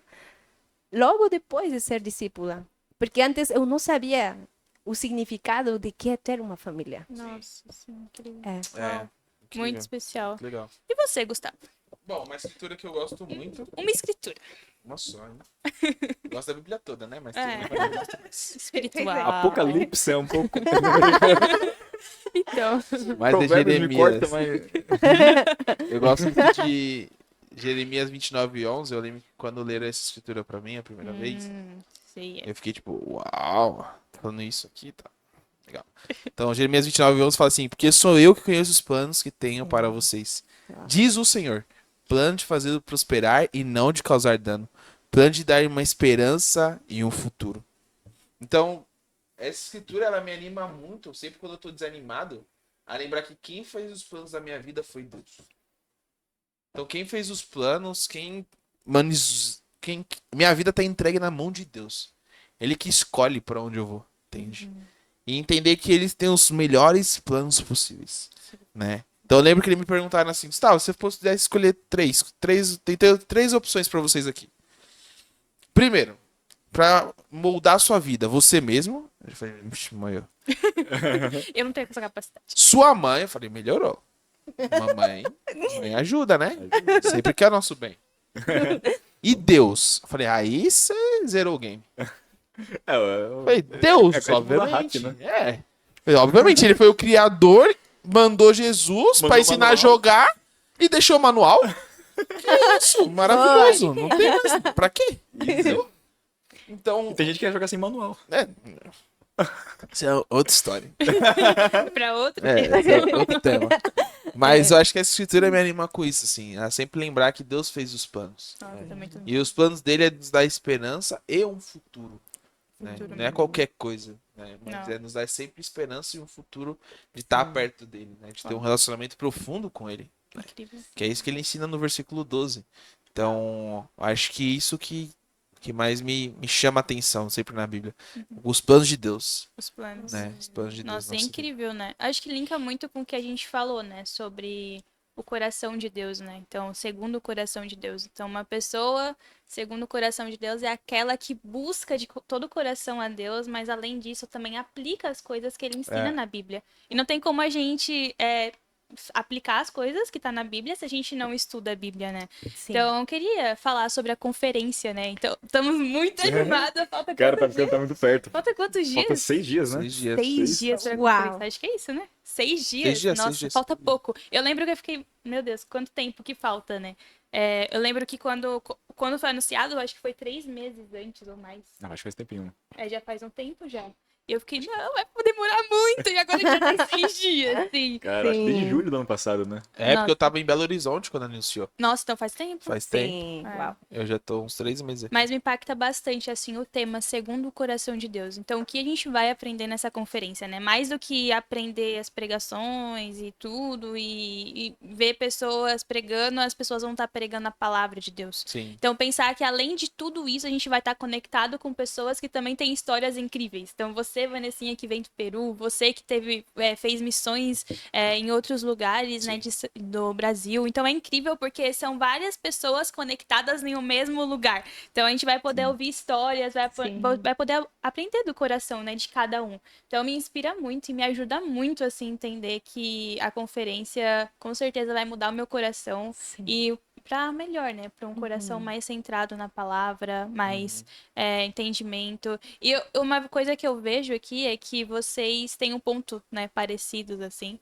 logo depois de ser discípula. Porque antes eu não sabia o significado de que é ter uma família. Nossa, sim, incrível. É. É. Incrível. Muito especial. Legal. E você, Gustavo? Bom, uma escritura que eu gosto muito. Uma escritura Uma só, hein? Gosto da Bíblia toda, né? Mas É. tem uma que eu gosto mais. espiritual. Apocalipse é um pouco. Então, Mas de Provérbios me corta, Jeremias. mas. Eu gosto muito de Jeremias 29:11. Eu lembro que quando leram essa escritura pra mim a primeira vez, sei. eu fiquei tipo, uau, tá falando isso aqui, tá. Legal. Então, Jeremias 29:11 fala assim: porque sou eu que conheço os planos que tenho para vocês. Diz o Senhor: plano de fazê-lo prosperar e não de causar dano. Plano de dar uma esperança e um futuro. Então, essa escritura ela me anima muito, sempre quando eu tô desanimado, a lembrar que quem fez os planos da minha vida foi Deus. Então, quem fez os planos, minha vida tá entregue na mão de Deus. Ele que escolhe para onde eu vou, entende? E entender que eles têm os melhores planos possíveis, né? Então eu lembro que ele me perguntaram assim, Gustavo, se você pudesse escolher tem três opções para vocês aqui. Primeiro, para moldar a sua vida, você mesmo. Eu falei, mãe, Eu não tenho essa capacidade. sua mãe, eu falei, melhorou. Mãe ajuda, né? Sempre quer nosso bem. E Deus, eu falei, aí você zerou o game. Falei, Deus, É quase obviamente. Muhammad, É. Obviamente, ele foi o criador, mandou Jesus Mandou pra ensinar a manual. jogar e deixou o manual. Que isso? Maravilhoso. Não tem mais. Pra quê? Entendeu? Então, Tem gente que quer jogar sem manual. isso é outra história. Pra outro. Esse é outro tema. Mas eu acho que a escritura me anima com isso, assim. A sempre lembrar que Deus fez os planos. Nossa, também tô... E os planos dele é nos dar esperança e um futuro. Né? Futuro Não é qualquer coisa, né? Mas Não. é nos dar sempre esperança e um futuro de estar perto dele, né? De ter um relacionamento profundo com ele. Incrível. Que é isso que ele ensina no versículo 12. Então, acho que isso que mais me chama a atenção sempre na Bíblia. Os planos de Deus, Os planos. né? Os planos de Deus. Nossa, é nossa vida. incrível, né? Acho que linka muito com o que a gente falou, né? Sobre o coração de Deus, né? Então, segundo o coração de Deus. Então, uma pessoa, segundo o coração de Deus, é aquela que busca de todo o coração a Deus, mas além disso, também aplica as coisas que ele ensina na Bíblia. E não tem como a gente aplicar as coisas que tá na Bíblia se a gente não estuda a Bíblia, né? Sim. Então, eu queria falar sobre a conferência, né? Então, estamos muito animados. Falta Cara, quantos dias? tá muito perto. Falta quantos dias? Falta 6 dias, né? 6 dias. 6 dias pra Uau. conferência. Acho que é isso, né? 6 dias. 6 dias, Nossa, 6 dias. falta pouco. Eu lembro que eu fiquei, meu Deus, quanto tempo que falta, né? Eu lembro que quando foi anunciado, eu acho que foi 3 meses antes ou mais. Ah, acho que faz tempinho. Já faz um tempo já. E eu fiquei, não, vai demorar muito. E agora já tem 6 dias, assim. Cara, acho que desde Sim. julho do ano passado, né? É porque Nossa. eu tava em Belo Horizonte quando anunciou. Nossa, então faz tempo. Faz tempo. Sim, É. uau. Eu já tô uns 3 meses aqui. Mas me impacta bastante, assim, o tema segundo o coração de Deus. Então, o que a gente vai aprender nessa conferência, né? Mais do que aprender as pregações e tudo, e ver pessoas pregando, as pessoas vão estar pregando a palavra de Deus. Sim. Então, pensar que além de tudo isso, a gente vai estar conectado com pessoas que também têm histórias incríveis. Então, você, Vanessinha, que vem do Peru, você que fez missões em outros lugares, né, do Brasil. Então, é incrível porque são várias pessoas conectadas em um mesmo lugar. Então, a gente vai poder ouvir histórias, Sim. vai poder aprender do coração, né, de cada um. Então, me inspira muito e me ajuda muito, assim, entender que a conferência, com certeza, vai mudar o meu coração Sim. e para melhor, né? Para um coração mais centrado na palavra, mais entendimento. E uma coisa que eu vejo aqui é que vocês têm um ponto, né, parecidos, assim.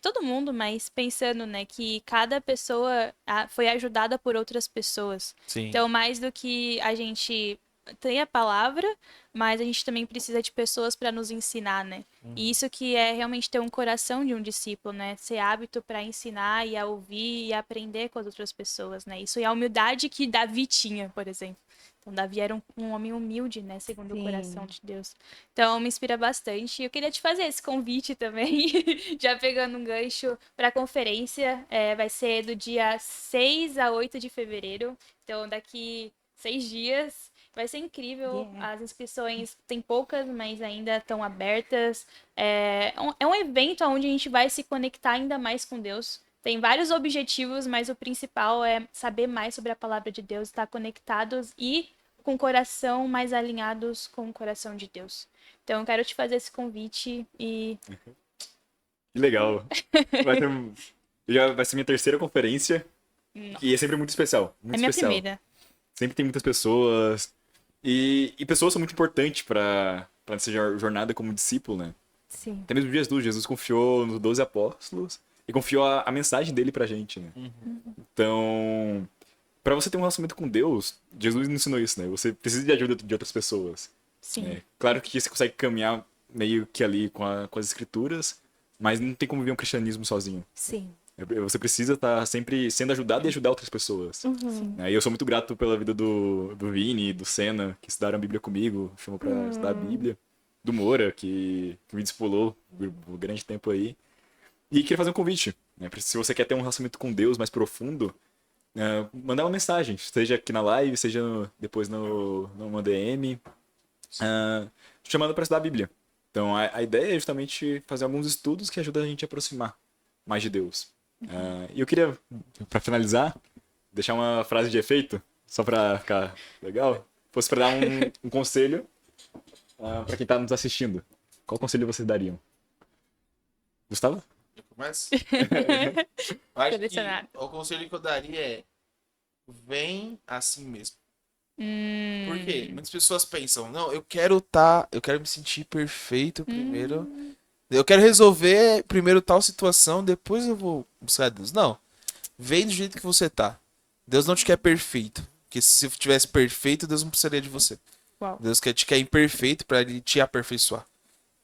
Todo mundo, mas pensando, né, que cada pessoa foi ajudada por outras pessoas. Sim. Então, mais do que a gente tem a palavra, mas a gente também precisa de pessoas para nos ensinar, né? E isso que é realmente ter um coração de um discípulo, né? Ser hábito para ensinar e a ouvir e aprender com as outras pessoas, né? Isso é a humildade que Davi tinha, por exemplo. Então, Davi era um homem humilde, né? Segundo o Sim. coração de Deus. Então, me inspira bastante. Eu queria te fazer esse convite também, já pegando um gancho para a conferência. Vai ser do dia 6 a 8 de fevereiro. Então, daqui 6 dias. Vai ser incrível. Yeah. As inscrições tem poucas, mas ainda estão abertas. É um evento onde a gente vai se conectar ainda mais com Deus. Tem vários objetivos, mas o principal é saber mais sobre a palavra de Deus, estar conectados e com o coração mais alinhados com o coração de Deus. Então, eu quero te fazer esse convite e Que legal. Vai ser minha terceira conferência. E é sempre muito especial. Muito é minha especial. primeira. Sempre tem muitas pessoas. E pessoas são muito importantes pra nessa jornada como discípulo, né? Sim. Até mesmo Jesus confiou nos 12 apóstolos e confiou a mensagem dele pra gente, né? Então, pra você ter um relacionamento com Deus, Jesus nos ensinou isso, né? Você precisa de ajuda de outras pessoas. Sim. É, claro que você consegue caminhar meio que ali com as escrituras, mas não tem como viver um cristianismo sozinho. Sim. Você precisa estar sempre sendo ajudado e ajudar outras pessoas. E eu sou muito grato pela vida do Vini e do Senna, que estudaram a Bíblia comigo, chamou pra estudar a Bíblia. Do Moura, que me discipulou por grande tempo aí. E queria fazer um convite, né? Se você quer ter um relacionamento com Deus mais profundo, mandar uma mensagem, seja aqui na live, seja depois numa DM, te chamando para estudar a Bíblia. Então, a ideia é justamente fazer alguns estudos que ajudam a gente a aproximar mais de Deus. E eu queria, para finalizar, deixar uma frase de efeito, só para ficar legal, fosse para dar um conselho para quem está nos assistindo. Qual conselho vocês dariam? Gustavo? Eu começo? Eu acho que Selecionado. o conselho que eu daria é: vem assim mesmo. Por quê? Muitas pessoas pensam, não, eu quero me sentir perfeito primeiro. Eu quero resolver primeiro tal situação, depois eu vou buscar Deus. Não. Vem do jeito que você tá. Deus não te quer perfeito. Porque se tivesse perfeito, Deus não precisaria de você. Uau. Deus te quer imperfeito para ele te aperfeiçoar.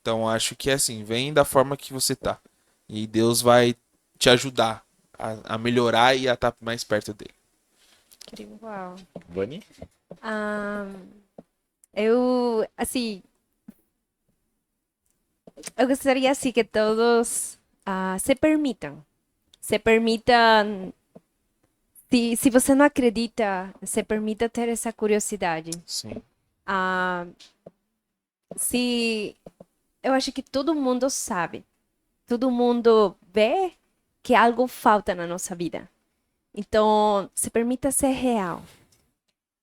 Então acho que é assim, vem da forma que você tá. E Deus vai te ajudar a melhorar e a estar mais perto dele. Incrível. Uau. Vani? Assim, eu gostaria assim que todos se permitam. Se permitam, se você não acredita, se permita ter essa curiosidade. Sim. Eu acho que todo mundo sabe, todo mundo vê que algo falta na nossa vida. Então, se permita ser real.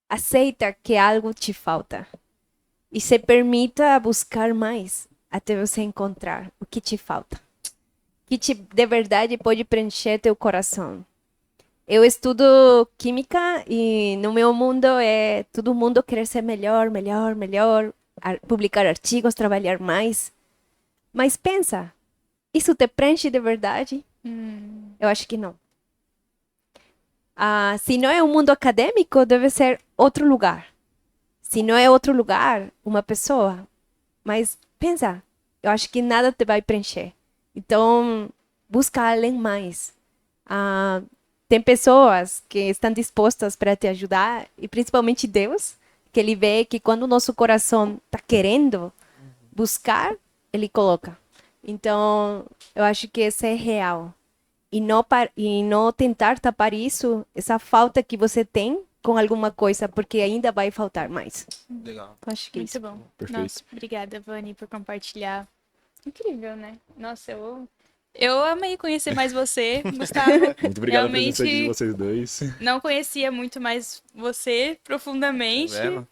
Aceita que algo te falta. E se permita buscar mais até você encontrar o que te falta. Que de verdade pode preencher teu coração. Eu estudo química e no meu mundo todo mundo querer ser melhor, melhor, melhor, publicar artigos, trabalhar mais. Mas pensa, isso te preenche de verdade? Eu acho que não. Se não é um mundo acadêmico, deve ser outro lugar. Se não é outro lugar, uma pessoa. Mas pensa, eu acho que nada te vai preencher. Então, busca além mais. Tem pessoas que estão dispostas para te ajudar, e principalmente Deus, que Ele vê que quando o nosso coração está querendo buscar, Ele coloca. Então, eu acho que isso é real. E não tentar tapar isso, essa falta que você tem com alguma coisa, porque ainda vai faltar mais. Legal. Acho que Muito isso. bom. Perfeito. Nossa, obrigada, Vani, por compartilhar. Incrível, né? Nossa, eu amei conhecer mais você, Gustavo. Muito obrigado pela presença de Realmente vocês dois. não conhecia muito mais você profundamente. Tá vendo?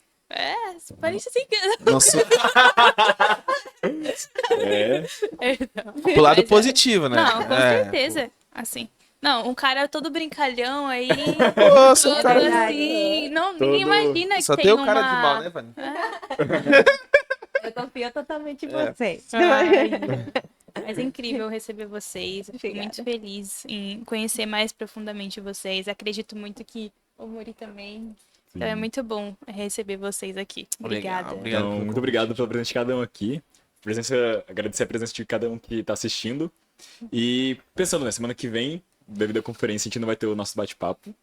Parece assim que... Nossa, É, pro lado Mas, positivo, né? Não, com É. certeza. Assim. Não, um cara todo brincalhão aí. Nossa, todo o cara. assim. Não, Todo- ninguém imagina que Só tem tem o cara uma... de mal, né, Vani? Eu confio totalmente em É. você. Ai, mas é incrível receber vocês. Eu fico Obrigada. muito feliz em conhecer mais profundamente vocês. Acredito muito que o Muri também. Então é muito bom receber vocês aqui. Obrigada. Legal, obrigado. Então, pelo muito obrigado pela presença de cada um aqui. Agradecer a presença de cada um que está assistindo. E pensando, né, semana que vem, devido à conferência, a gente não vai ter o nosso bate-papo.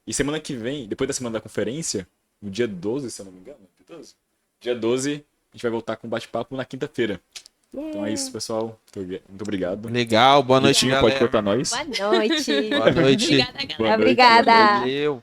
E semana que vem, depois da semana da conferência, no dia 12, se eu não me engano, dia 12, a gente vai voltar com o bate-papo na quinta-feira. Então é isso, pessoal. Muito obrigado. Legal, boa noite, Vitinho, galera. pode cortar nós. Boa noite. Boa noite. Obrigada, galera. Boa noite. Obrigada. Valeu.